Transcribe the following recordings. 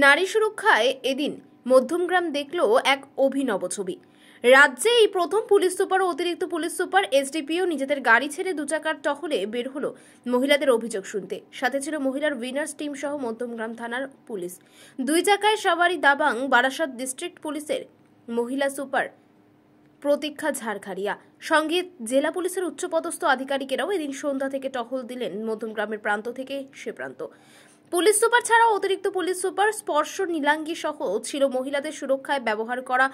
নারী সুরক্ষায় এদিন মধ্যমগ্রাম দেখল এক অভিনব ছবি। রাজ্যে এই প্রথম পুলিশ সুপার ও অতিরিক্ত পুলিশ সুপার এসডিপিও নিজেদের গাড়ি ছেড়ে দুচাকার টহলে বের হলো মহিলাদের অভিযোগ শুনতে। সাথে ছিল মহিলার উইনার্স টিম সহ মধ্যমগ্রাম থানার পুলিশ। দুই চাকায় সবারই দাবাং বারাসাত ডিস্ট্রিক্ট পুলিশের মহিলা সুপার প্রতীক্ষা ঝাড়খাড়িয়া, সঙ্গে জেলা পুলিশের উচ্চপদস্থ আধিকারিকেরাও এদিন সন্ধ্যা থেকে টহল দিলেন মধ্যমগ্রামের প্রান্ত থেকে সে প্রান্ত। পুলিশ সুপার ছাড়াও অতিরিক্ত পুলিশ সুপার স্পর্শ নীলাঙ্গী সহ ছিল মহিলাদের সুরক্ষায় ব্যবহার করা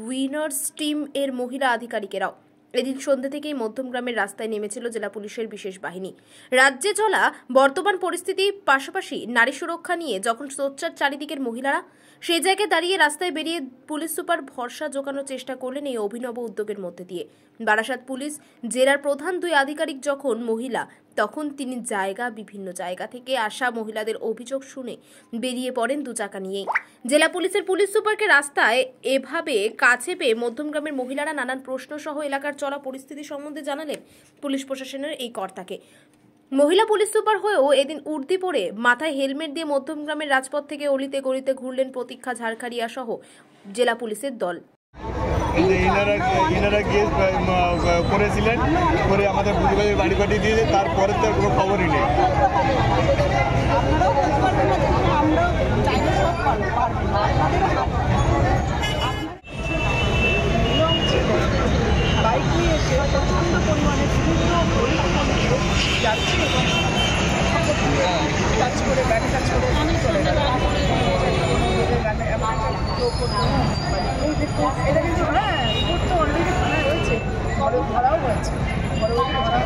উইনার্স টিম এর মহিলা আধিকারিকেরাও। এদিন সন্ধ্যা থেকেই মধ্যমগ্রামের রাস্তায় নেমেছিল জেলা পুলিশের বিশেষ বাহিনী। রাজ্যে চলা বর্তমান পরিস্থিতির পাশাপাশি নারী সুরক্ষা নিয়ে যখন সোচ্চার চারিদিকের মহিলারা, সেই জায়গায় দাঁড়িয়ে রাস্তায় বেরিয়ে পুলিশ সুপার ভরসা জোগানোর চেষ্টা করলেন এই অভিনব উদ্যোগের মধ্যে দিয়ে। বারাসাত পুলিশ জেলার প্রধান দুই আধিকারিক যখন মহিলা, তখন তিনি বিভিন্ন জায়গা থেকে আসা মহিলাদের অভিযোগ শুনে বেরিয়ে পড়েন দুচাকা নিয়েই। জেলা পুলিশের পুলিশ সুপারকে রাস্তায় এভাবে কাছে পেয়ে মধ্যমগ্রামের মহিলারা নানান প্রশ্ন সহ এলাকার চলা পরিস্থিতি সম্বন্ধে জানালেন পুলিশ প্রশাসনের এই কর্তাকে। মহিলা পুলিশ সুপার হয়েও এদিন উর্দি পরে মাথায় হেলমেট দিয়ে মধ্যমগ্রামের রাজপথ থেকে অলিতে গলিতে ঘুরলেন প্রতীক্ষা ঝাড়খাড়িয়া সহ জেলা পুলিশের দল। ইনারা গিয়ে করেছিলেন, করে আমাদের বুঝবাদের বাড়ি পাঠিয়ে দিয়েছে, তারপরে তো কোনো খবরই নেই। বাইক নিয়ে এসে প্রচণ্ড পরিমাণে বিভিন্ন যাচ্ছে এবং টাচ করে গাড়ি টাচ করে চলে গেল। এটা কিন্তু রিপোর্ট তো অলরেডি থানায় রয়েছে, ধরাও হয়েছে।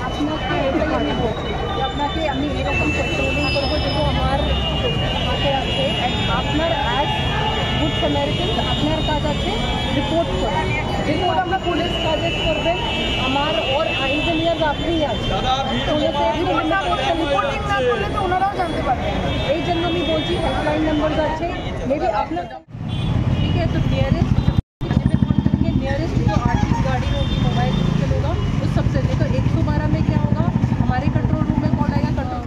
আপনাকে এটাই আমি বলছি যে আপনাকে আমি এরকম পেট্রোলিং করবো যেহেতু আমার হাতে আছে। আপনার অ্যাজ গুড স্যামারিটান আপনার কাজ আছে রিপোর্ট করা। রিপোর্ট আমরা পুলিশ সাজেস্ট করবেন, আমার ওর ইঞ্জিনিয়ার আপনিই আছে, রিপোর্টিং না করলে তো ওনারাও জানতে পারবেন। এই জন্য আমি বলছি হেল্পলাइन नंबर আছে, মেবি আপনার ठीक है। तो नियरेस्ट जो आरटीसी गाड़ी होगी, मोबाइल व्हीकल होगा, उस सबसे देखो 112 में क्या होगा, हमारे कंट्रोल रूम में कौन आएगा, कंट्रोल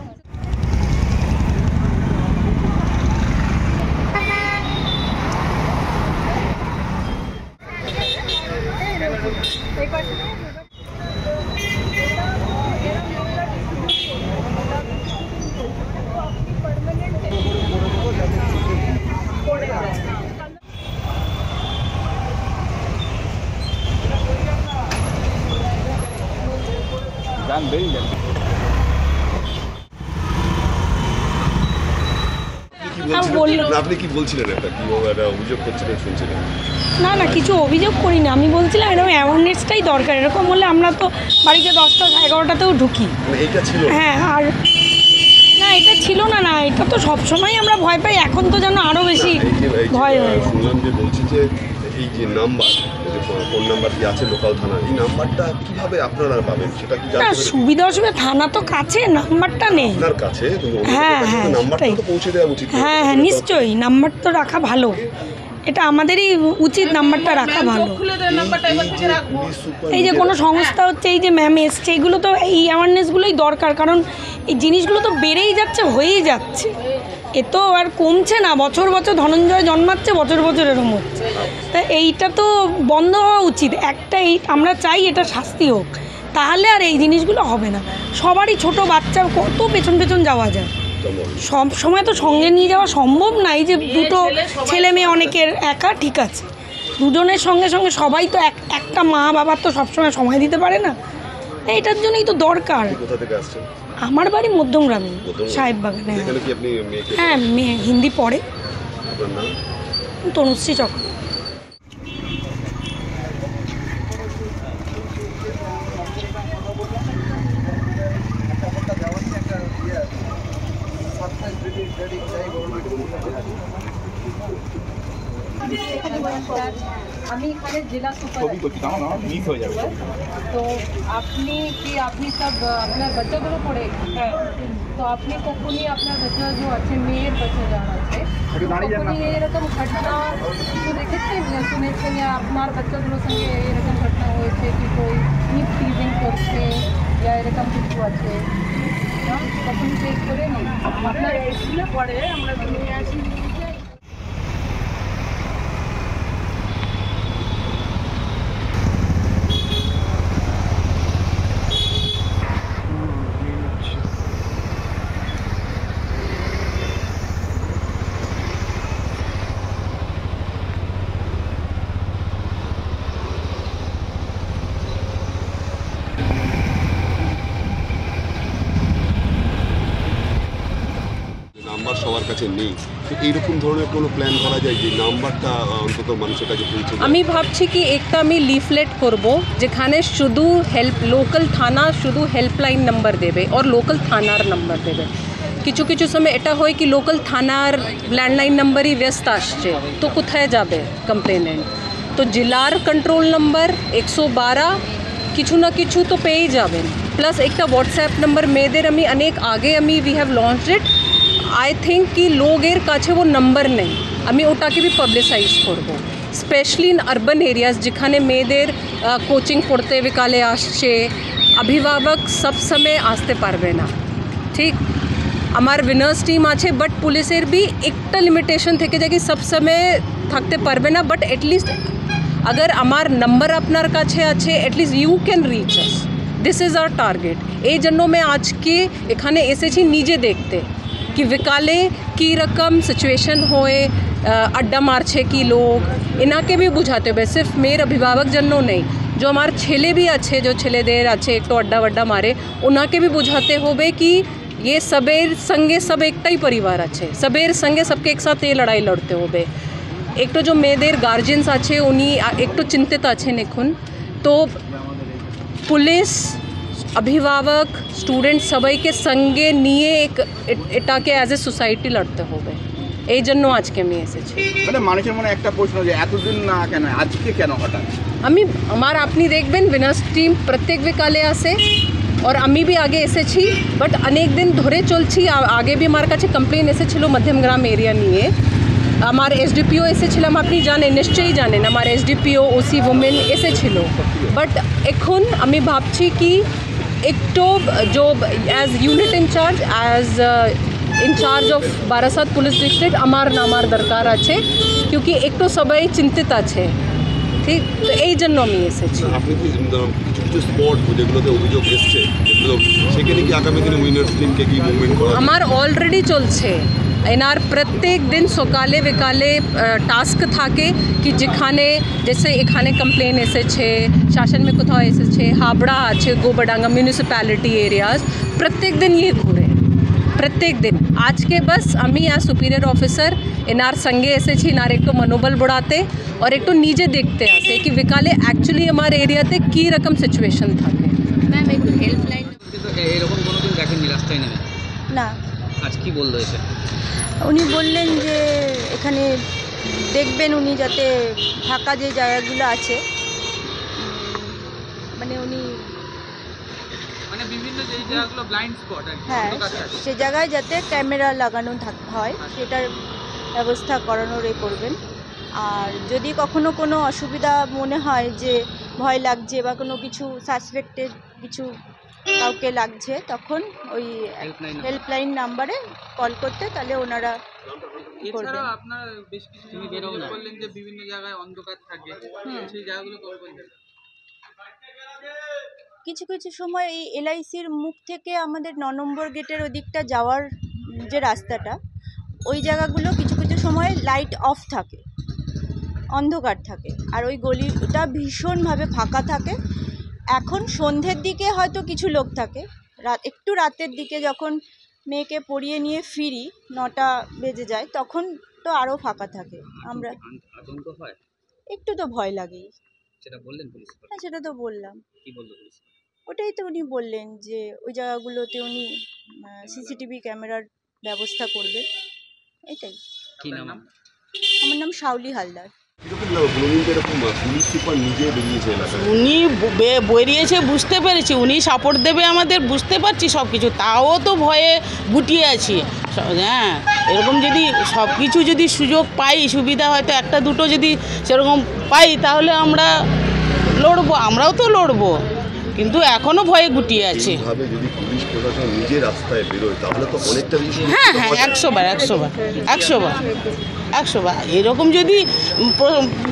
আপনি কি বলছিলেন, একটা কি অভিযোগ করছিলেন শুনছিলেন? না না, কিছু অভিযোগ করি না, আমি বলছিলাম এরকম অ্যাওয়ারনেসটাই দরকার। এরকম হলে আমরা তো বাড়িতে 10টা 11টাতেও ঢুকি। এইটা ছিল হ্যাঁ, আর না এটা ছিল না, না এটা তো সবসময় আমরা ভয় পাই, এখন তো যেন আরও বেশি ভয় হয়। শুনলাম যে বলছি যে এই যে নাম্বার, ফোন নাম্বার কি আছে লোকাল থানা, এই নাম্বারটা কিভাবে আপনারা পাবেন সেটা কি না, সুবিধা অসুবিধা থানা তো কাছে, নাম্বারটা নেই আপনার কাছে। হ্যাঁ হ্যাঁ, নাম্বারটা তো পৌঁছে দেওয়া উচিত। হ্যাঁ হ্যাঁ, নিশ্চয়ই নাম্বার তো রাখা ভালো, এটা আমাদেরই উচিত নাম্বারটা রাখা ভালো। এই যে কোনো সংস্থা হচ্ছে, এই যে ম্যাম এসছে, এগুলো তো এই অ্যাওয়ারনেসগুলোই দরকার, কারণ এই জিনিসগুলো তো বেড়েই যাচ্ছে, হয়েই যাচ্ছে, এ তো আর কমছে না। বছর বছর ধনঞ্জয় জন্মাচ্ছে, বছর বছর এরকম হচ্ছে। তা এইটা তো বন্ধ হওয়া উচিত। একটা এই আমরা চাই এটা শাস্তি হোক, তাহলে আর এই জিনিসগুলো হবে না। সবারই ছোট বাচ্চা কত পেছন পেছন যাওয়া যায়, সব সময় তো সঙ্গে নিয়ে যাওয়া সম্ভব না। এই যে দুটো ছেলে মেয়ে অনেকের একা ঠিক আছে, দুজনের সঙ্গে সঙ্গে সবাই তো একটা মা বাবার তো সবসময় সময় দিতে পারে না, এইটার জন্যই তো দরকার। আমার বাড়ি মধ্যমগ্রামে, সাহেব বাগানে। হ্যাঁ, মেয়ে হিন্দি পড়ে। তনুশ্রী চক্র। আমি এখানে জেলা সুপার, তো আপনি কি আপনি সব আপনার বাচ্চাগুলো পড়ে, তো আপনি কখনই আপনার বাচ্চা যে আছে, মেয়ের বাচ্চা যারা আছে, কখনই এরকম ঘটনা কিছু দেখেছেন, শুনেছেন আপনার বাচ্চাগুলোর সঙ্গে এরকম ঘটনা হয়েছে কি কই মিস টিজিং করছে या এরকম কিছু আছে? কখনই চেক করে নেই আপনার স্কুলে পড়ে, আমরা নিয়ে আসি। কাছে নেই, তো এইরকম ধরনের কোনো প্ল্যান করা যায় যে নাম্বারটা অন্তত মানুষের কাছে পৌঁছে যায়? আমি ভাবছি কি একটা আমি লিফলেট করব যেখানে শুধু লোকাল থানা শুধু হেল্পলাইন নাম্বার দেবে আর লোকাল থানার নাম্বার দেবে। কিছু কিছু সময় এটা হয় কি লোকাল থানার ল্যান্ডলাইন নাম্বারই ব্যস্ত আসছে, তো কোথায় যাবে কমপ্লেনেন্ট? তো জেলার কন্ট্রোল নাম্বার 112 কিছু না কিছু তো পেয়েই যাবেন। প্লাস একটা হোয়াটসঅ্যাপ নাম্বার মেয়েদের আমি অনেক আগে we have launched it. I think কি লোকের কাছে ও নাম্বার নেই, আমি ওটাকে বি পাবলিসাইজ করব। স্পেশালি ইন আরবান এরিয়াস যেখানে মেয়েদের কোচিং পড়তে বিকালে আসছে, অভিভাবক সব সময় আসতে পারবে না। ঠিক আমার উইনার্স টিম আছে, বাট পুলিশের বি একটা লিমিটেশন থেকে যায় কি সব সময় থাকতে পারবে না, বাট এটলিস্ট अगर আমার নাম্বার আপনার কাছে আছে at least you can reach us. This is our target. এই জন্য আমি আজকে এখানে এসেছি নিজে দেখতে कि विकाले की रकम सिचुएशन होए, अड्डा मारछे की लोग इनाके भी बुझाते हुए सिर्फ मेरे अभिभावक जनों नहीं, जो हमारे छेले भी अच्छे जो छेले देर अच्छे एक तो अड्डा वड्डा मारे उनाके भी बुझाते होवे कि ये सबेर संगे सब एकटा ही परिवार अच्छे, सबेर संगे सबके एक साथ ये लड़ाई लड़ते होवे। एक तो जो मेয়েদের গার্জিয়ানস আছে উনি একটু চিন্তিত আছেন এখন। তো পুলিশ অভিভাবক স্টুডেন্ট সবাইকে সঙ্গে নিয়ে এটাকে অ্যাজ এ সোসাইটি লড়তে হবে। এই জন্য আজকে আমি এসেছি। মানে মানুষের মনে একটা প্রশ্ন যে এতদিন না কেন আজকে কেন হঠাৎ? আপনি দেখবেন উইনার্স টিম প্রত্যেক বিকালে আসে और আমি भी आगे এসেছি, বাট অনেক দিন ধরে চলছি। আগে भी আমার কাছে কমপ্লেন এসেছিল মধ্যমগ্রাম এরিয়া নিয়ে। আমার এসডিপিও এসেছিলাম, আপনি জানেন নিশ্চয়ই জানেন আমার এসডিপিও ওসি ওমেন এসেছিল। বাট এখন আমি ভাবছি কি একটু जो as unit in charge as in charge of Barasat police district আমার নামার দরকার আছে, क्योंकि একটু সবাই চিন্তিত আছে। ঠিক, তো এই জন্য আমি এসেছি। আপনি কি কিছু কিছু স্পট যেগুলোতে অভিযোগ এসছে সেখানে কি আগামী দিনে উইনার্স টিমকে কি মুভমেন্ট করা? আমার অলরেডি চলছে। এনার প্রত্যেক দিন সকালে বিকালে টাস্ক থাকে কি যেখানে जैसे এখানে কমপ্লেন এসেছে, শাসন में কোথাও এসেছে, হাবড়া আছে, গোবরডাঙ্গা মিউনিসিপ্যালিটি এরিয়াজ, প্রত্যেক দিন ये ঘুরে প্রত্যেক দিন। আজকে বাস আমি আর সুপিরিয়র অফিসার এনার সঙ্গে এসেছি এনার একটু মনোবল बढ़ाते और একটু নিজে দেখতে আসে কি বিকালে অ্যাকচুয়ালি আমার এরিয়াতে কী রকম সিচুয়েশন থাকে। ম্যাম একটু হেল্পলাইন এরকম কোনোদিন দেখেননি রাস্তায় নেমে? না, আজ কি বললো এসে? উনি বললেন যে এখানে দেখবেন উনি যাতে ফাঁকা যে জায়গাগুলো আছে, মানে উনি মানে বিভিন্ন যে জায়গাগুলো ব্লাইন্ড স্পট আর কি, হ্যাঁ সে জায়গায় যাতে ক্যামেরা লাগানো হয় সেটার ব্যবস্থা করানোর করবেন। আর যদি কখনো কোনো অসুবিধা মনে হয় যে ভয় লাগছে বা কোনো কিছু সাসপেক্টেড কিছু কাউকে লাগছে, তখন ওই হেল্পলাইন নাম্বারে কল করতে, তাহলে ওনারা করবেন। আপনার বেশ কিছু বললেন যে বিভিন্ন জায়গায় অন্ধকার থাকে, সেই জায়গাগুলো কল করবেন। কিছু কিছু সময় এই এলআইসির মুখ থেকে আমাদের 9 নম্বর গেটের ওদিকটা যাওয়ার যে রাস্তাটা, ওই জায়গাগুলো কিছু কিছু সময় লাইট অফ থাকে, অন্ধকার থাকে, আর ওই গলিটা ভীষণভাবে ফাঁকা থাকে। এখন সন্ধ্যের দিকে হয়তো কিছু লোক থাকে, একটু রাতের দিকে যখন মেয়েকে পড়িয়ে নিয়ে ফিরি 9টা বেজে যায়, তখন তো আরও ফাঁকা থাকে। আমরা আতঙ্ক হয়, একটু তো ভয় লাগেই। সেটা বললেন পুলিশ? হ্যাঁ, সেটা তো বললাম। কি বললো পুলিশ? ওটাই তো উনি বললেন যে ওই জায়গাগুলোতে উনি সিসিটিভি ক্যামেরার ব্যবস্থা করবেন, এটাই। কি নাম? আমার নাম শাওলি হালদার। পুলিশ সুপার নিজে বেরিয়েছে এলাকায়, উনি বেরিয়েছে বুঝতে পেরেছি, উনি সাপোর্ট দেবে আমাদের বুঝতে পারছি সব কিছু, তাও তো ভয়ে গুটিয়ে আছি। হ্যাঁ, এরকম যদি সব কিছু যদি সুযোগ পাই, সুবিধা হয়তো একটা দুটো যদি সেরকম পাই, তাহলে আমরা লড়বো, আমরাও তো লড়বো, কিন্তু এখনও ভয়ে গুটিয়ে আছে। যদি পুলিশ প্রশাসন নিজে রাস্তায় বেরোয় তাহলে তো অনেকটা বেশি। হ্যাঁ হ্যাঁ, 100 বার 100 বার। এরকম যদি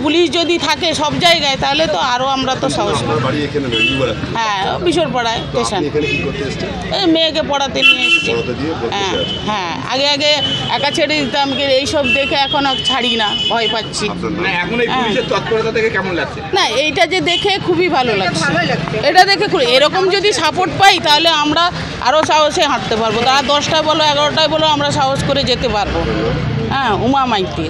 পুলিশ যদি থাকে সব জায়গায় তাহলে তো আরও আমরা তো সাহস আপনার বাড়ি এখানে না, ইউবারা। হ্যাঁ বিশোরপাড়ায় তো স্টেশন। আপনি এখানে কি করতে এসেছেন? এই মেয়েকে পড়াতে নিয়ে এসেছি। পড়াতে দিয়ে বলতে হ্যাঁ চাইছেন। হ্যাঁ, আগে একা ছেড়ে দিতাম, কিন্তু এইসব দেখে এখন আর ছাড়ি না, ভয় পাচ্ছি। আপনার না নাম? এখন এই পুলিশের তৎপরতা থেকে কেমন লাগছে? না এইটা যে দেখে খুবই ভালো লাগছে, এটা দেখে এরকম যদি সাপোর্ট পাই তাহলে আমরা আরও সাহসে হাঁটতে পারবো। তারা 10টায় বলো 11টায় বলো আমরা সাহস করে যেতে পারবো। হ্যাঁ, উমা মাইতি।